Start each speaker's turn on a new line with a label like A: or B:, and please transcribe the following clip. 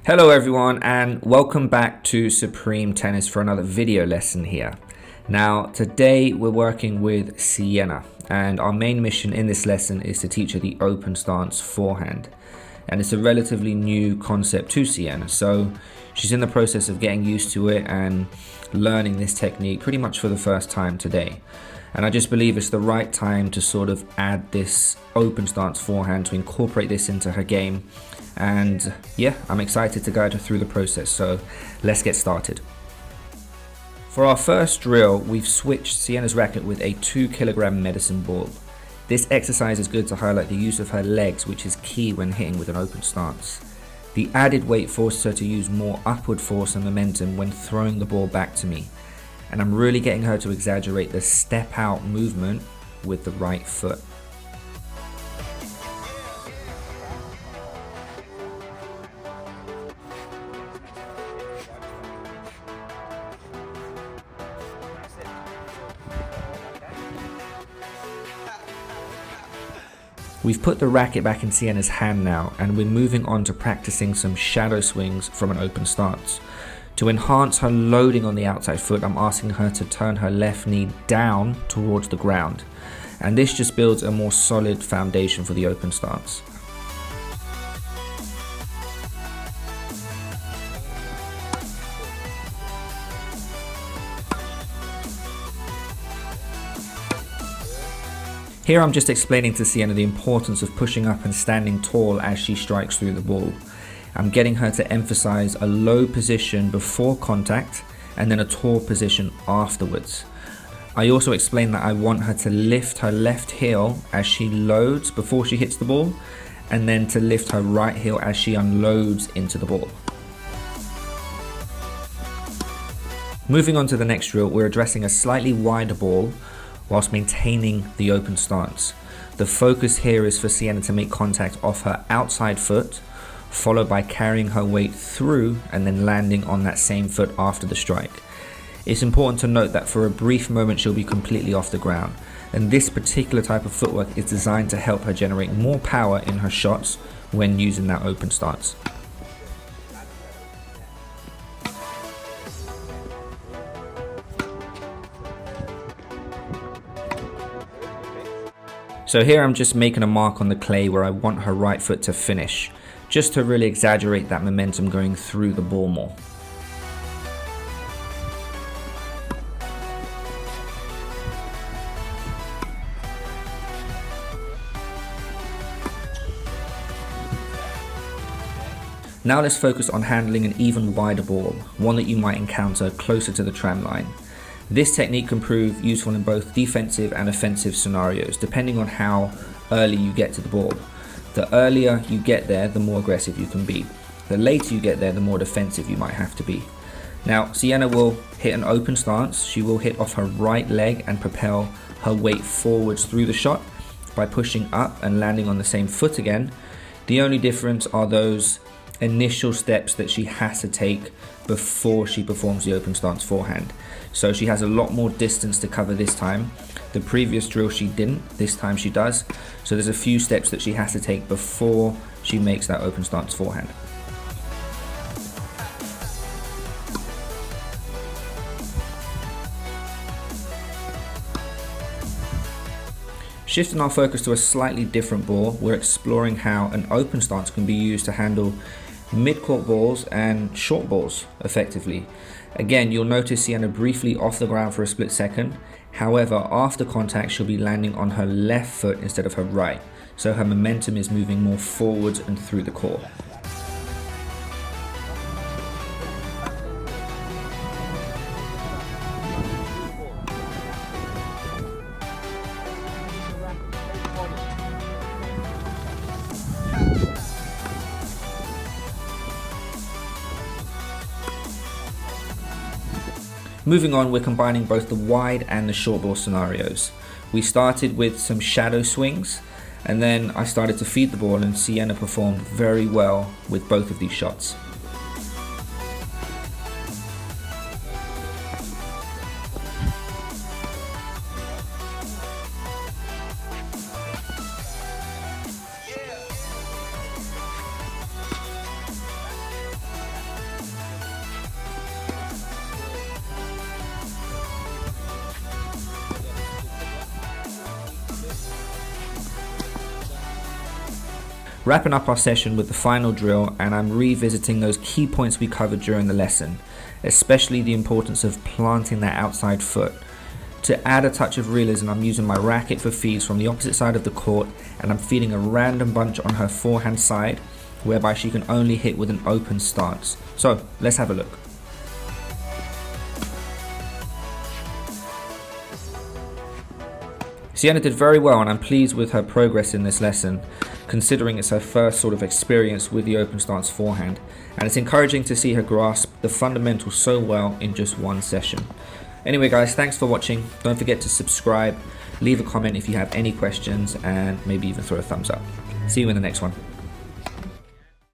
A: Hello everyone and welcome back to Supreme Tennis for another video lesson here. Now today we're working with Sienna and our main mission in this lesson is to teach her the open stance forehand. And it's a relatively new concept to Sienna, so she's in the process of getting used to it and learning this technique pretty much for the first time today. And I just believe it's the right time to sort of add this open stance forehand, to incorporate this into her game. And yeah, I'm excited to guide her through the process, so let's get started. For our first drill, we've switched Sienna's racket with a 2 kilogram medicine ball. This exercise is good to highlight the use of her legs, which is key when hitting with an open stance. The added weight forces her to use more upward force and momentum when throwing the ball back to me. And I'm really getting her to exaggerate the step out movement with the right foot. We've put the racket back in Sienna's hand now, and we're moving on to practicing some shadow swings from an open stance. To enhance her loading on the outside foot, I'm asking her to turn her left knee down towards the ground. And this just builds a more solid foundation for the open stance. Here I'm just explaining to Sienna the importance of pushing up and standing tall as she strikes through the ball. I'm getting her to emphasize a low position before contact and then a tall position afterwards. I also explain that I want her to lift her left heel as she loads before she hits the ball, and then to lift her right heel as she unloads into the ball. Moving on to the next drill, we're addressing a slightly wider ball whilst maintaining the open stance. The focus here is for Sienna to make contact off her outside foot, followed by carrying her weight through and then landing on that same foot after the strike. It's important to note that for a brief moment she'll be completely off the ground, and this particular type of footwork is designed to help her generate more power in her shots when using that open stance. So here I'm just making a mark on the clay where I want her right foot to finish, just to really exaggerate that momentum going through the ball more. Now let's focus on handling an even wider ball, one that you might encounter closer to the tram line. This technique can prove useful in both defensive and offensive scenarios, depending on how early you get to the ball. The earlier you get there, the more aggressive you can be. The later you get there, the more defensive you might have to be. Now, Sienna will hit an open stance. She will hit off her right leg and propel her weight forwards through the shot by pushing up and landing on the same foot again. The only difference are those initial steps that she has to take before she performs the open stance forehand. So she has a lot more distance to cover this time. The previous drill she didn't, this time she does. So there's a few steps that she has to take before she makes that open stance forehand. Shifting our focus to a slightly different ball, we're exploring how an open stance can be used to handle mid-court balls and short balls effectively. Again, you'll notice Sienna briefly off the ground for a split second. However, after contact, she'll be landing on her left foot instead of her right. So her momentum is moving more forwards and through the court. Moving on, we're combining both the wide and the short ball scenarios. We started with some shadow swings, and then I started to feed the ball, and Sienna performed very well with both of these shots. Wrapping up our session with the final drill, and I'm revisiting those key points we covered during the lesson, especially the importance of planting that outside foot. To add a touch of realism, I'm using my racket for feeds from the opposite side of the court, and I'm feeding a random bunch on her forehand side, whereby she can only hit with an open stance. So let's have a look. Sienna did very well, and I'm pleased with her progress in this lesson, considering it's her first sort of experience with the open stance forehand, and it's encouraging to see her grasp the fundamentals so well in just one session. Anyway guys, thanks for watching. Don't forget to subscribe, leave a comment if you have any questions, and maybe even throw a thumbs up. See you in the next one.